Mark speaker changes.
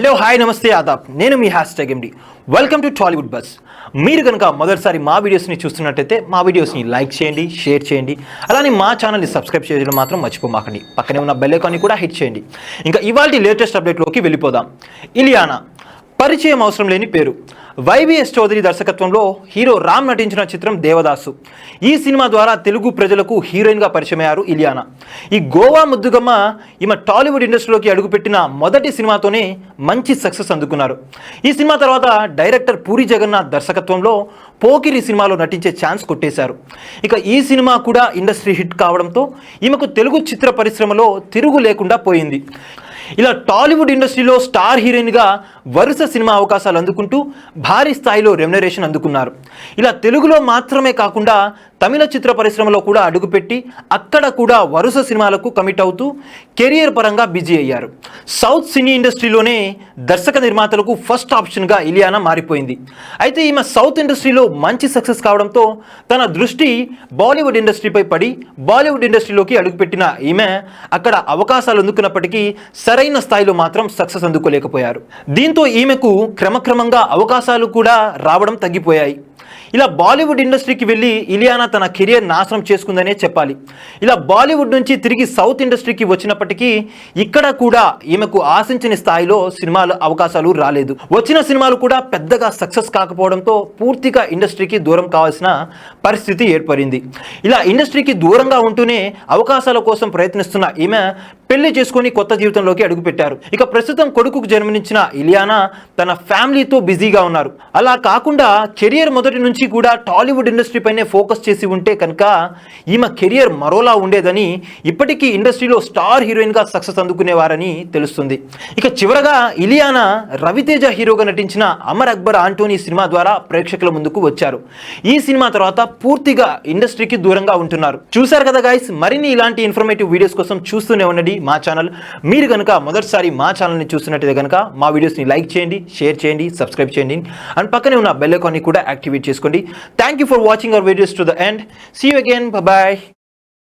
Speaker 1: Hello hi నమస్తే ఆదాబ్ నేను మీ #MD welcome to Tollywood bus. మీరు కనుక మొదటిసారి మా వీడియోస్ని చూస్తున్నట్టయితే మా వీడియోస్ని లైక్ చేయండి, షేర్ చేయండి, అలానే మా ఛానల్ని సబ్స్క్రైబ్ చేయడం మాత్రం మర్చిపోమాకండి. పక్కనే ఉన్న బెల్ ఐకాన్ని కూడా హిట్ చేయండి. ఇంకా ఇవాల్టి లేటెస్ట్ అప్డేట్లోకి వెళ్ళిపోదాం. ఇలియానా పరిచయం అవసరం లేని పేరు. వైవిఎస్ చౌదరి దర్శకత్వంలో హీరో రామ్ నటించిన చిత్రం దేవదాసు. ఈ సినిమా ద్వారా తెలుగు ప్రజలకు హీరోయిన్గా పరిచయమయ్యారు ఇలియానా. ఈ గోవా ముద్దుగమ్మ ఈమె టాలీవుడ్ ఇండస్ట్రీలోకి అడుగుపెట్టిన మొదటి సినిమాతోనే మంచి సక్సెస్ అందుకున్నారు. ఈ సినిమా తర్వాత డైరెక్టర్ పూరి జగన్నాథ్ దర్శకత్వంలో పోకిరి సినిమాలో నటించే ఛాన్స్ కొట్టేశారు. ఇక ఈ సినిమా కూడా ఇండస్ట్రీ హిట్ కావడంతో ఈమెకు తెలుగు చిత్ర పరిశ్రమలో తిరుగు లేకుండా పోయింది. ఇలా టాలీవుడ్ ఇండస్ట్రీలో స్టార్ హీరోయిన్గా వరుస సినిమా అవకాశాలు అందుకుంటూ భారీ స్థాయిలో రెమ్యునరేషన్ అందుకున్నారు. ఇలా తెలుగులో మాత్రమే కాకుండా తమిళ చిత్ర పరిశ్రమలో కూడా అడుగుపెట్టి అక్కడ కూడా వరుస సినిమాలకు కమిట్ అవుతూ కెరియర్ పరంగా బిజీ అయ్యారు. సౌత్ సినీ ఇండస్ట్రీలోనే దర్శక నిర్మాతలకు ఫస్ట్ ఆప్షన్గా ఇలియానా మారిపోయింది. అయితే ఈమె సౌత్ ఇండస్ట్రీలో మంచి సక్సెస్ కావడంతో తన దృష్టి బాలీవుడ్ ఇండస్ట్రీపై పడి బాలీవుడ్ ఇండస్ట్రీలోకి అడుగుపెట్టిన ఈమె అక్కడ అవకాశాలు అందుకున్నప్పటికీ సరైన స్థాయిలో మాత్రం సక్సెస్ అందుకోలేకపోయారు. దీంతో ఈమెకు క్రమక్రమంగా అవకాశాలు కూడా రావడం తగ్గిపోయాయి. ఇలా బాలీవుడ్ ఇండస్ట్రీకి వెళ్ళి ఇలియానా తన కెరియర్ నాశనం చేసుకుందనే చెప్పాలి. ఇలా బాలీవుడ్ నుంచి తిరిగి సౌత్ ఇండస్ట్రీకి వచ్చినప్పటికీ ఇక్కడ కూడా ఈమెకు ఆశించిన స్థాయిలో సినిమాలు అవకాశాలు రాలేదు. వచ్చిన సినిమాలు కూడా పెద్దగా సక్సెస్ కాకపోవడంతో పూర్తిగా ఇండస్ట్రీకి దూరం కావాల్సిన పరిస్థితి ఏర్పడింది. ఇలా ఇండస్ట్రీకి దూరంగా ఉంటూనే అవకాశాల కోసం ప్రయత్నిస్తున్న ఈమె పెళ్లి చేసుకొని కొత్త జీవితంలోకి అడుగుపెట్టారు. ఇక ప్రస్తుతం కొడుకుకు జన్మనిచ్చిన ఇలియానా తన ఫ్యామిలీతో బిజీగా ఉన్నారు. అలా కాకుండా కెరియర్ మొదటి నుంచి కూడా టాలీవుడ్ ఇండస్ట్రీ పైనే ఫోకస్ చేసి ఉంటే కనుక ఈమె కెరియర్ మరోలా ఉండేదని, ఇప్పటికీ ఇండస్ట్రీలో స్టార్ హీరోయిన్గా సక్సెస్ అందుకునేవారని తెలుస్తుంది. ఇక చివరగా ఇలియానా రవితేజ హీరోగా నటించిన అమర్ అక్బర్ ఆంటోనీ సినిమా ద్వారా ప్రేక్షకుల ముందుకు వచ్చారు. ఈ సినిమా తర్వాత పూర్తిగా ఇండస్ట్రీకి దూరంగా ఉంటున్నారు. చూశారు కదా గైస్, మరిన్ని ఇలాంటి ఇన్ఫర్మేటివ్ వీడియోస్ కోసం చూస్తూనే ఉండండి మా ఛానల్. మీరు కనుక మొదటిసారి మా ఛానల్ని చూస్తున్నట్టయితే కనుక మా వీడియోస్ని లైక్ చేయండి, షేర్ చేయండి, సబ్స్క్రైబ్ చేయండి, అండ్ పక్కనే ఉన్న బెల్ ఐకాన్ని కూడా యాక్టివేట్ చేసుకోండి. Thank you for watching our videos to the end. See you again. Bye.